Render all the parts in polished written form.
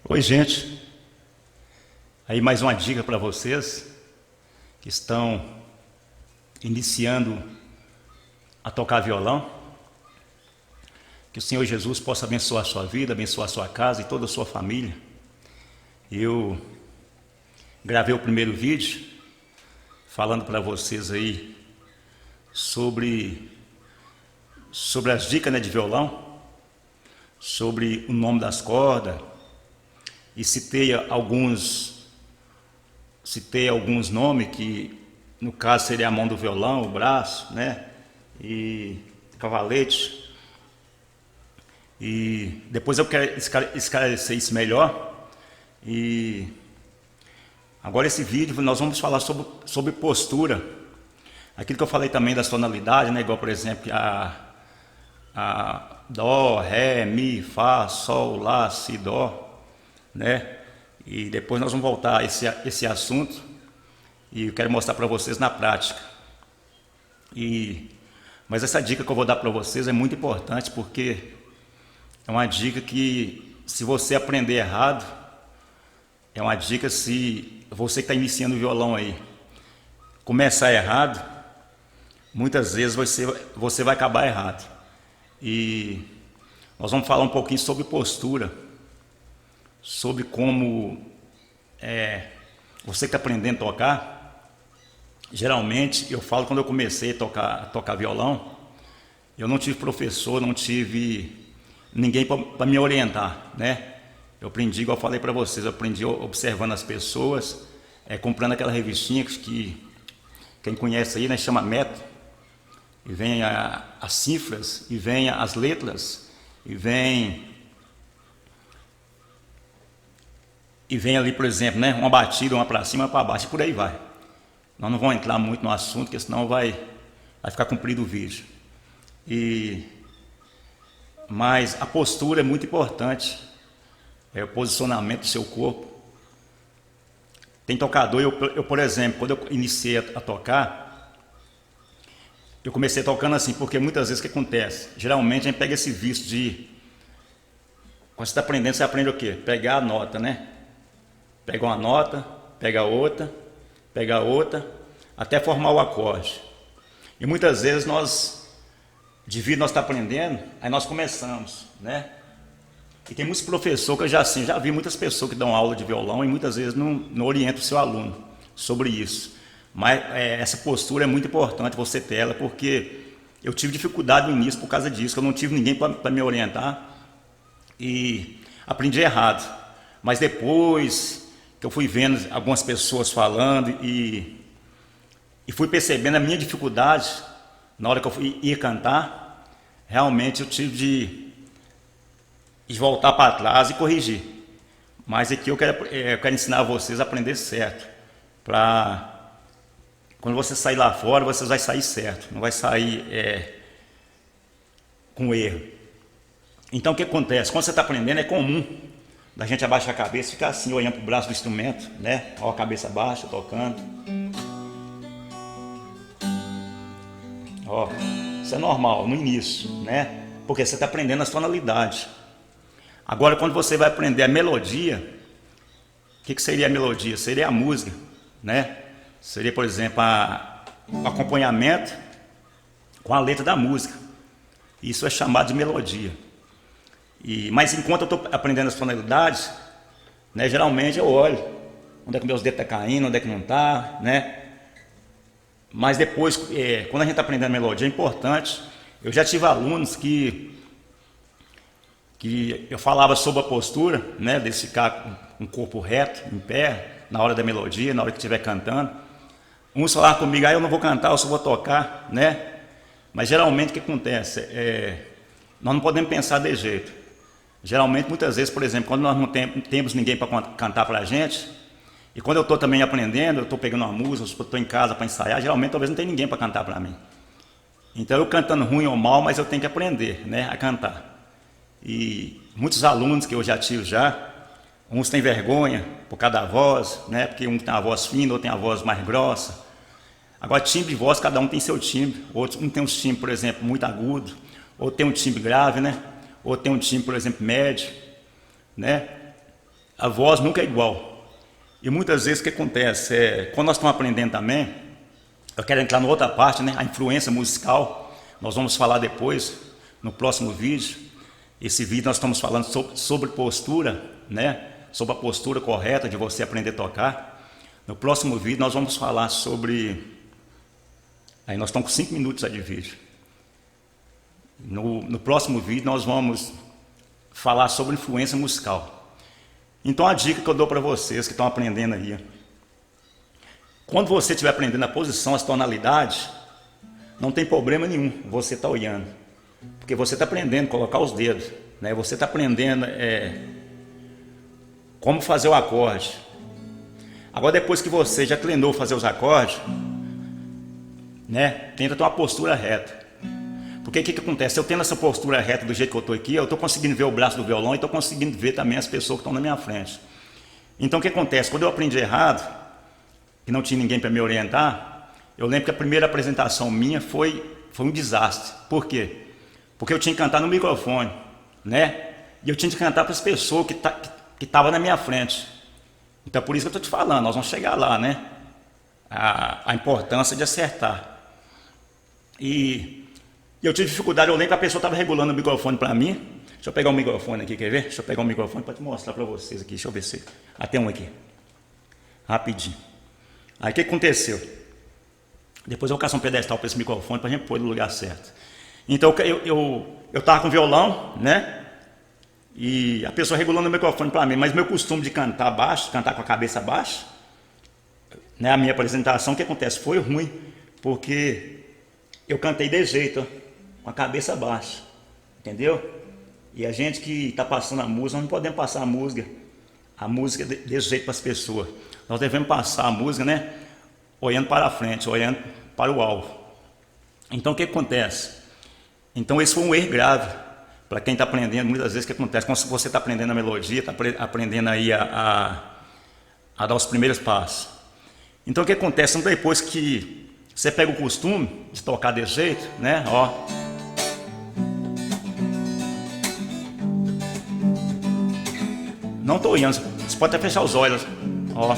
Oi, gente. Aí mais uma dica para vocês que estão iniciando a tocar violão. Que o Senhor Jesus possa abençoar a sua vida, abençoar a sua casa e toda a sua família. Eu gravei o primeiro vídeo falando para vocês aí sobre as dicas, né, de violão, sobre o nome das cordas, e citei alguns nomes que no caso seria a mão do violão, o braço, né, e cavalete. E depois eu quero esclarecer isso melhor. E agora esse vídeo nós vamos falar sobre postura. Aquilo que eu falei também das tonalidades, né, igual por exemplo a Dó, Ré, Mi, Fá, Sol, Lá, Si, Dó, né? E depois nós vamos voltar a esse assunto e eu quero mostrar para vocês na prática. Mas essa dica que eu vou dar para vocês é muito importante, porque é uma dica que, se você aprender errado, é uma dica, se você que está iniciando o violão aí começar errado, muitas vezes você vai acabar errado. E nós vamos falar um pouquinho sobre postura, sobre como você que está aprendendo a tocar. Geralmente, eu falo, quando eu comecei a tocar violão, eu não tive professor, não tive ninguém para me orientar, né? Eu aprendi, igual eu falei para vocês, eu aprendi observando as pessoas, comprando aquela revistinha que quem conhece aí, né, chama Método, e vem as cifras, e vem as letras, e vem ali, por exemplo, né, uma batida, uma para cima, uma para baixo, e por aí vai. Nós não vamos entrar muito no assunto, porque senão vai ficar comprido o vídeo. Mas a postura é muito importante, o posicionamento do seu corpo. Tem tocador, eu por exemplo, quando eu iniciei a tocar, eu comecei tocando assim, porque muitas vezes o que acontece? Geralmente a gente pega esse vício de, quando você está aprendendo, você aprende o quê? Pegar a nota, né? Pega uma nota, pega outra, até formar o acorde. E muitas vezes devido nós estar aprendendo, aí nós começamos, né? E tem muitos professores que eu já vi muitas pessoas que dão aula de violão e muitas vezes não orientam o seu aluno sobre isso. Mas essa postura é muito importante você ter ela, porque eu tive dificuldade no início por causa disso, que eu não tive ninguém para me orientar e aprendi errado. Mas depois que eu fui vendo algumas pessoas falando e fui percebendo a minha dificuldade na hora que eu ia cantar, realmente eu tive de voltar para trás e corrigir. Mas aqui eu quero ensinar vocês a aprender certo, para quando você sair lá fora, você vai sair certo, não vai sair com erro. Então o que acontece? Quando você está aprendendo, é comum da gente abaixar a cabeça, ficar assim, olhando para o braço do instrumento, né? Ó, a cabeça baixa, tocando. Ó, isso é normal no início, né? Porque você está aprendendo as tonalidades. Agora, quando você vai aprender a melodia, o que seria a melodia? Seria a música, né? Seria, por exemplo, o acompanhamento com a letra da música. Isso é chamado de melodia. Mas enquanto eu estou aprendendo as tonalidades, né, geralmente eu olho onde é que meus dedos estão caindo, onde é que não está, né? Mas depois, quando a gente está aprendendo a melodia, é importante. Eu já tive alunos que eu falava sobre a postura, né, de ficar com o corpo reto, em pé, na hora da melodia, na hora que estiver cantando. Uns falavam comigo, eu não vou cantar, eu só vou tocar, né? Mas geralmente o que acontece? Nós não podemos pensar de jeito. Geralmente, muitas vezes, por exemplo, quando nós não temos ninguém para cantar para a gente, e quando eu estou também aprendendo, eu estou pegando uma música, eu estou em casa para ensaiar, geralmente talvez não tenha ninguém para cantar para mim. Então eu cantando ruim ou mal, mas eu tenho que aprender, né, a cantar. E muitos alunos que eu já tive uns têm vergonha por causa da voz, né, porque um tem a voz fina, outro tem a voz mais grossa. Agora, timbre de voz, cada um tem seu timbre. Um tem um timbre, por exemplo, muito agudo, outro tem um timbre grave, né? Outro tem um timbre, por exemplo, médio, né? a voz nunca é igual. E muitas vezes o que acontece quando nós estamos aprendendo também, eu quero entrar na outra parte, né? A influência musical. Nós vamos falar depois, no próximo vídeo. Esse vídeo nós estamos falando sobre postura, né? Sobre a postura correta de você aprender a tocar. No próximo vídeo nós vamos falar sobre... Aí nós estamos com 5 minutos aí de vídeo. No próximo vídeo nós vamos falar sobre influência musical. Então a dica que eu dou para vocês que estão aprendendo aí: quando você estiver aprendendo a posição, as tonalidades, não tem problema nenhum você estar olhando, porque você está aprendendo a colocar os dedos, né? Você está aprendendo como fazer o acorde. Agora, depois que você já treinou fazer os acordes, né, tenta ter uma postura reta. Porque o que acontece? Eu tendo essa postura reta do jeito que eu estou aqui, eu estou conseguindo ver o braço do violão e estou conseguindo ver também as pessoas que estão na minha frente. Então o que acontece? Quando eu aprendi errado, e não tinha ninguém para me orientar, eu lembro que a primeira apresentação minha foi um desastre. Por quê? Porque eu tinha que cantar no microfone, né? E eu tinha que cantar para as pessoas que estavam na minha frente. Então por isso que eu estou te falando, nós vamos chegar lá, né? A importância de acertar. E eu tive dificuldade, eu lembro que a pessoa estava regulando o microfone para mim. Deixa eu pegar o microfone aqui, quer ver? Deixa eu pegar o microfone para te mostrar para vocês aqui. Deixa eu ver se... tem um aqui. Rapidinho. Aí o que aconteceu? Depois eu vou caçar um pedestal para esse microfone para a gente pôr no lugar certo. Então eu estava com violão, né? E a pessoa regulando o microfone para mim. Mas meu costume de cantar baixo, cantar com a cabeça baixa, né? A minha apresentação, o que acontece? Foi ruim, porque eu cantei desse jeito, ó, com a cabeça baixa, entendeu? E a gente que está passando a música, nós não podemos passar a música desse jeito para as pessoas. Nós devemos passar a música, né, olhando para a frente, olhando para o alvo. Então o que acontece? Então esse foi um erro grave para quem está aprendendo. Muitas vezes o que acontece? Quando você está aprendendo a melodia, está aprendendo aí a dar os primeiros passos. Então o que acontece? Então, depois que você pega o costume de tocar desse jeito, né? Ó. Não estou olhando, você pode até fechar os olhos. Ó.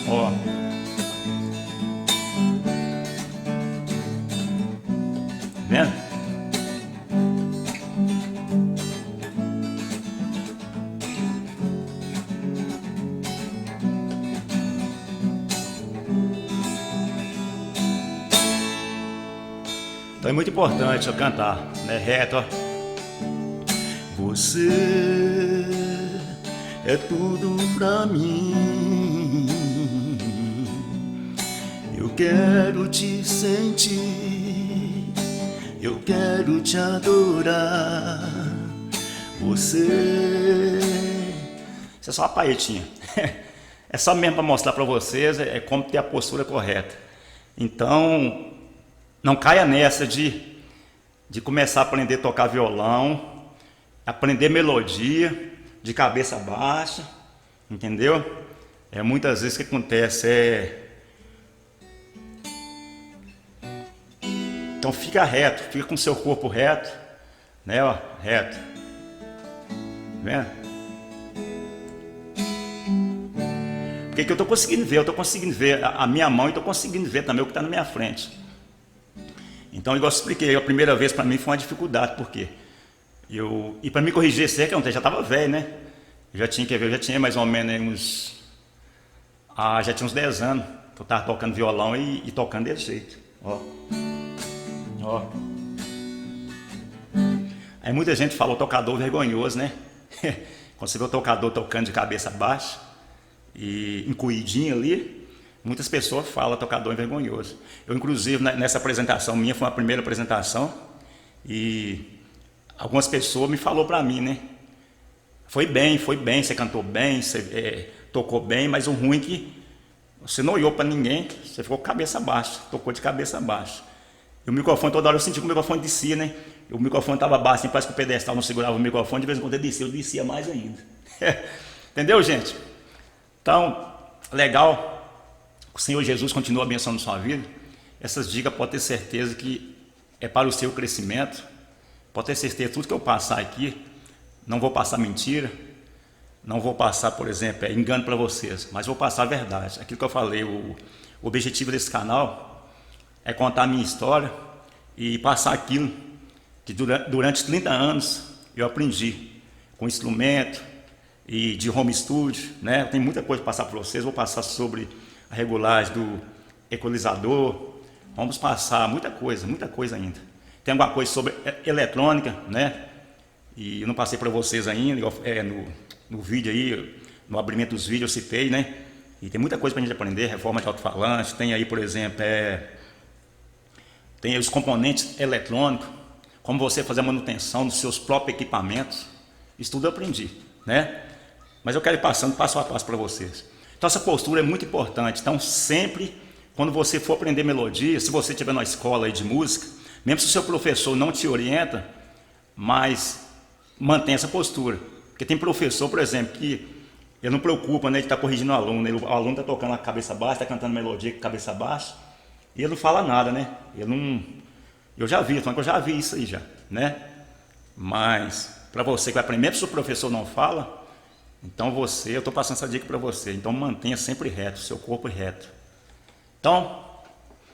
Ó. Vendo? Então é muito importante eu cantar, né, reto, ó. Você é tudo pra mim, eu quero te sentir, eu quero te adorar. Você... Isso é só uma paetinha. É só mesmo para mostrar para vocês como ter a postura correta. Então, não caia nessa de começar a aprender a tocar violão, aprender melodia de cabeça baixa, entendeu? Muitas vezes o que acontece Então fica reto, fica com o seu corpo reto, né? Ó, reto. Tá vendo? Porque que eu estou conseguindo ver? Eu estou conseguindo ver a minha mão e estou conseguindo ver também o que está na minha frente. Então, igual eu expliquei, a primeira vez para mim foi uma dificuldade, porque e para me corrigir cerca, eu já estava velho, né? Eu já tinha mais ou menos já tinha uns 10 anos que eu estava tocando violão e tocando desse jeito. Ó. Ó. Aí muita gente fala o tocador vergonhoso, né? Quando você vê o tocador tocando de cabeça baixa e encolhidinho ali, muitas pessoas falam tocador vergonhoso. Eu, inclusive, nessa apresentação minha, foi a primeira apresentação, e algumas pessoas me falaram para mim, né? Foi bem, você cantou bem, você tocou bem, mas o ruim é que você não olhou para ninguém, você ficou com cabeça baixa, tocou de cabeça baixa. E o microfone, toda hora eu senti que o microfone descia, né? E o microfone estava baixo, assim, parece que o pedestal não segurava o microfone, de vez em quando ele descia, eu descia mais ainda. Entendeu, gente? Então, legal. O Senhor Jesus continua abençoando sua vida. Essas dicas pode ter certeza que é para o seu crescimento, Pode ter certeza, tudo que eu passar aqui, não vou passar mentira, não vou passar, por exemplo, engano para vocês, mas vou passar a verdade. Aquilo que eu falei, o objetivo desse canal é contar a minha história e passar aquilo que durante 30 anos eu aprendi com instrumento e de home studio, né? Tem muita coisa para passar para vocês. Vou passar sobre a regulagem do equalizador, vamos passar muita coisa ainda. Tem alguma coisa sobre eletrônica, né? E eu não passei para vocês ainda, no vídeo aí, no abrimento dos vídeos eu citei, né? E tem muita coisa para a gente aprender, reforma de alto-falante, tem aí, por exemplo, tem aí os componentes eletrônicos, como você fazer a manutenção dos seus próprios equipamentos. Isso tudo eu aprendi, né? Mas eu quero ir passando passo a passo para vocês. Então essa postura é muito importante. Então sempre, quando você for aprender melodia, se você estiver na escola aí de música, mesmo se o seu professor não te orienta, mas mantenha essa postura. Porque tem professor, por exemplo, que ele não preocupa, né, de estar corrigindo o aluno. O aluno está tocando a cabeça baixa, está cantando melodia com a cabeça baixa, e ele não fala nada, né? Eu já vi, eu já vi isso aí já, né? Mas para você que vai aprender, se o professor não fala, então eu estou passando essa dica para você. Então mantenha sempre reto, seu corpo reto. Então,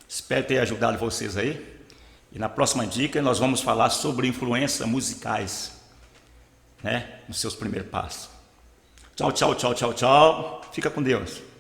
espero ter ajudado vocês aí. E na próxima dica nós vamos falar sobre influências musicais, né, nos seus primeiros passos. Tchau, tchau, tchau, tchau, tchau. Fica com Deus.